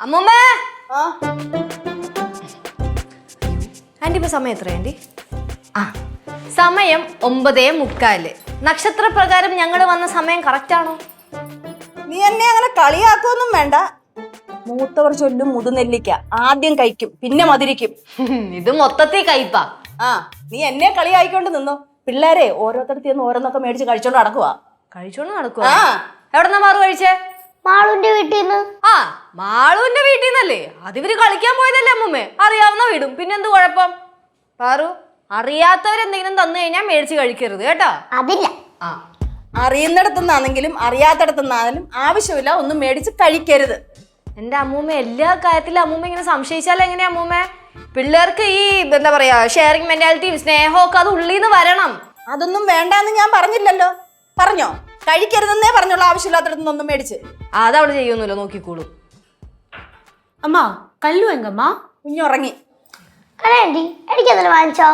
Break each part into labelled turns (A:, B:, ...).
A: അമ്മൂമ്മേ anti ഇപ്പൊ സമയം എത്ര ആന്റി? ആ സമയം 9:45. നക്ഷത്രപ്രകാരം ഞങ്ങൾ വന്ന സമയം കറക്റ്റ് ആണോ?
B: നീ എന്നെ അങ്ങനെ കളിയാക്കൊന്നും വേണ്ട. മൂത്തവർ ചൊല്ലും മുതുനെല്ലിക്ക ആദ്യം കഴിക്കും പിന്നെ മധുരിക്കും.
A: ഇത് മൊത്തത്തിൽ കയ്പാ.
B: ആ നീ എന്നെ കളിയായിക്കൊണ്ട് നിന്നോ. പിള്ളേരെ ഓരോരുത്തരത്തിൽ നിന്ന് ഓരോന്നൊക്കെ മേടിച്ച് കഴിച്ചോണ്ട് നടക്കുവാ.
A: കഴിച്ചോണ്ട് നടക്കുവാ? എവിടെന്നാ മാറു കഴിച്ചേ?
C: മാളുന്റെ വീട്ടിൽ നിന്ന്.
A: ആ മാളുവിന്റെ വീട്ടിൽ നിന്നല്ലേ? അതിവര് കളിക്കാൻ പോയതല്ലേ അമ്മൂമ്മേ? അറിയാവുന്ന വീടും പിന്നെന്ത് കുഴപ്പം? പാറു, അറിയാത്തവരെന്തെങ്കിലും തന്നു കഴിഞ്ഞാൽ മേടിച്ച് കഴിക്കരുത് കേട്ടോ.
C: അതില്ല.
B: ആ അറിയുന്നിടത്തുനിന്നാണെങ്കിലും അറിയാത്തടത്തുനിന്നാണെങ്കിലും ആവശ്യമില്ല ഒന്നും മേടിച്ച് കഴിക്കരുത്.
A: എന്റെ അമ്മൂമ്മ എല്ലാ കാര്യത്തിലും അമ്മൂമ്മ ഇങ്ങനെ സംശയിച്ചാൽ എങ്ങനെയാ അമ്മൂമ്മ? പിള്ളേർക്ക് ഈ എന്താ പറയാ ഷെയറിംഗ് മെന്റാലിറ്റി സ്നേഹമൊക്കെ അത് ഉള്ളിൽ നിന്ന് വരണം.
B: അതൊന്നും വേണ്ടാന്ന് ഞാൻ പറഞ്ഞില്ലല്ലോ. പറഞ്ഞോ? കഴിക്കരുതെന്നേ പറഞ്ഞുള്ള ആവശ്യമില്ലാത്തടത്തുനിന്നൊന്നും മേടിച്ച്.
A: അതവള് ചെയ്യൊന്നുമില്ല, നോക്കിക്കോളൂ.
D: അമ്മ കല്ലു എങ്കമ്മ
B: കുഞ്ഞുറങ്ങി.
C: ആന്റി എനിക്കതിൽ വാങ്ങിച്ചോ?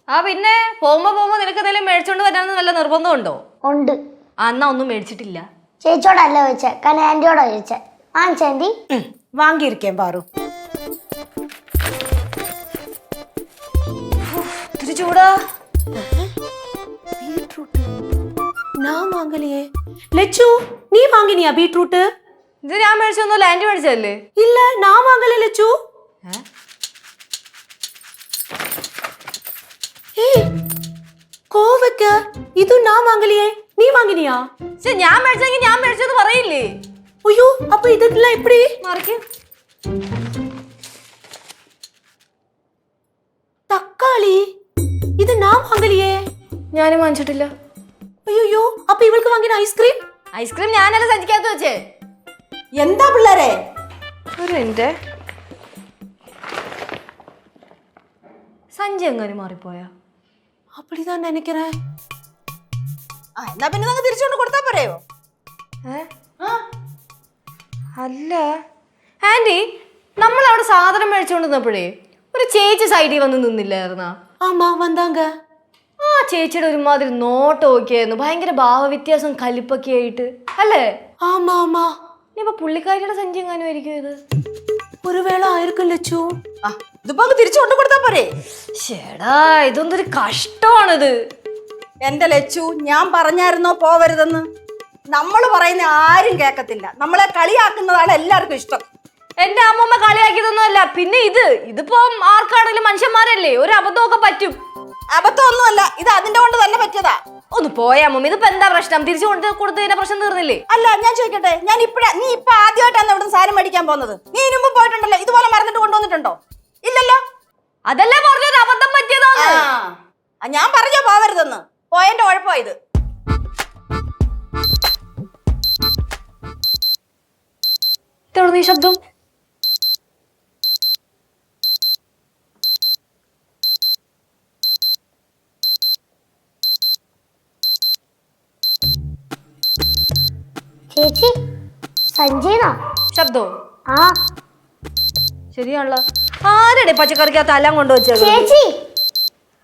A: ആ പിന്നെ പോകുമ്പോ നിനക്ക് എന്തെങ്കിലും മേടിച്ചോണ്ട് വരാമെന്ന് നല്ല നിർബന്ധമുണ്ടോ?
C: ഉണ്ട്.
A: എന്നാ ഒന്നും മേടിച്ചിട്ടില്ല.
C: ചേച്ചിയോടല്ല ചോദിച്ചേ, കാരണം ആന്റിയോടാ ചോദിച്ചേ. വാങ്ങിച്ചോ ആന്റി?
B: വാങ്ങിയിരിക്കേം പാറു.
A: ഇത്തിരി ചൂടാ.
D: ഞാൻ വാങ്ങലിയേ. ലച്ചു നീ വാങ്ങിനിയാ ബീട്രൂട്ട്?
A: ഇത് ഞാൻ മേടിച്ചൊന്നുമല്ല, ആന്റി മേടിച്ചതല്ലേ?
D: ഇല്ല ഞാൻ വാങ്ങലേ ലച്ചു. കോവക്ക ഇത് ഞാൻ വാങ്ങലിയേ, നീ വാങ്ങിനിയാ?
A: ഞാൻ മേടിച്ചെങ്കിൽ ഞാൻ മേടിച്ചത് പറയില്ലേ?
D: അയ്യോ അപ്പൊ ഇതെല്ലാം എപ്പടി
A: മറിക്ക്.
D: തക്കാളി ഇത് ഞാൻ വാങ്ങലിയേ.
A: ഞാനും വാങ്ങിച്ചിട്ടില്ല.
D: അയ്യോ അപ്പൊ ഇവൾക്ക് വാങ്ങിന ഐസ്ക്രീം?
A: ഐസ്ക്രീം ഞാനല്ല സഞ്ചിക്കകത്ത് വെച്ചേ.
B: എന്താ പിള്ളേരെ?
A: ഒരു മിനിറ്റ്. സഞ്ചി എങ്ങനെ മാറിപ്പോയാ?
D: அப்படிதான் நினைக்கிறேன்.
B: എന്നാ പിന്നെ നമുക്ക് തിരിച്ചുകൊണ്ട് കൊടുത്താ പറയോ?
A: അല്ല ആന്റി, നമ്മൾ അവിടെ സാധനം മേടിച്ചുകൊണ്ട് നിന്നപ്പോഴേ ഒരു ചേച്ചി സൈഡിൽ വന്ന് നിന്നില്ലായിരുന്നാ?
D: ஆமா வந்தாங்க.
A: ആ ചേച്ചിയുടെ ഒരുമാതിരി നോട്ടമൊക്കെ ആയിരുന്നു, ഭയങ്കര ഭാവവ്യത്യാസം കലിപ്പൊക്കെ ആയിട്ട് അല്ലേ?
D: ஆமா ஆமா.
A: ഇനിയിപ്പോ പുള്ളിക്കാരിയുടെ സഞ്ചി എങ്ങാനും ആയിരിക്കും ഇത്.
D: ஒருவேளை ஆயிருக்கும் லட்சு.
B: ഇതിപ്പോ തിരിച്ചുകൊണ്ട് കൊടുത്താ പോരെ?
A: ചേടാ ഇതൊന്നൊരു കഷ്ടമാണിത്.
B: എന്റെ ലച്ചു, ഞാൻ പറഞ്ഞായിരുന്നോ പോവരുതെന്ന്? നമ്മൾ പറയുന്ന ആരും കേക്കത്തില്ല. നമ്മളെ കളിയാക്കുന്നതാണ് എല്ലാവർക്കും ഇഷ്ടം.
A: എന്റെ അമ്മമ്മ കളിയാക്കിയതൊന്നുമല്ല. പിന്നെ ഇതിപ്പോ ആർക്കാണെങ്കിലും മനുഷ്യന്മാരല്ലേ, ഒരു അബദ്ധമൊക്കെ പറ്റും.
B: അബദ്ധമൊന്നുമല്ല, ഇത് അതിന്റെ കൊണ്ട് തന്നെ പറ്റിയതാ.
A: ഒന്ന് പോയാ അമ്മമ്മ, ഇതിപ്പോ എന്താ പ്രശ്നം? തിരിച്ചു കൊടുത്തതിന്റെ പ്രശ്നം തീർന്നില്ലേ?
B: അല്ല ഞാൻ ചോദിക്കട്ടെ, നീ ഇപ്പൊ ആദ്യമായിട്ടാണ് ഇവിടെ സാധനം മേടിക്കാൻ പോകുന്നത്? നീ ഇതിനു മുമ്പ് പോയിട്ടുണ്ടല്ലോ, ഇതുപോലെ മറന്നിട്ട് കൊണ്ടുവന്നിട്ടുണ്ടോ? ഇല്ലല്ലോ.
A: അതല്ലേ പറഞ്ഞൊരു അബദ്ധം പറ്റിയതാണ്.
B: ഞാൻ പറഞ്ഞോ പോവരുതെന്ന്. പോയതിന്റെ കുഴപ്പമാ ഇത്.
A: ഇതെവിടുന്ന് ഈ ശബ്ദം?
C: ചേച്ചി സഞ്ജീന
A: ശബ്ദോ?
C: ആ
A: ശരിയാണല്ലോ. ആരുടെ പച്ചക്കറിക്കകത്ത് എല്ലാം കൊണ്ടുവച്ചത്?
C: ചേച്ചി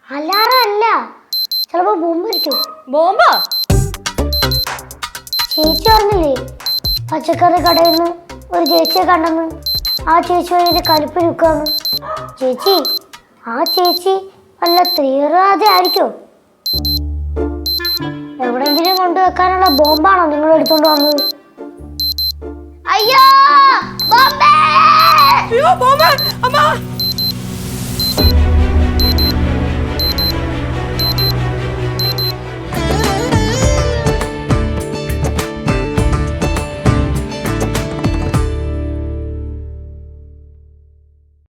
C: അല്ലാറ അല്ല, ചിലപ്പോ ബോംബായിരിക്കും.
A: ബോംബാ?
C: ചേച്ചി പറഞ്ഞില്ലേ പച്ചക്കറി കടയിൽ നിന്ന് ഒരു ചേച്ചിയെ കണ്ടെന്ന്? ആ ചേച്ചി അതിന്റെ കലിപ്പ് നിൽക്കാന്ന്. ചേച്ചി ആ ചേച്ചി വല്ല തീവ്രവാദി ആയിരിക്കും. എവിടെങ്കിലും കൊണ്ടുവെക്കാനുള്ള ബോംബാണോ നിങ്ങൾ എടുത്തോണ്ട് വന്നത്? അയ്യോ ബോംബേ!
D: ஐயோ பாமா அம்மா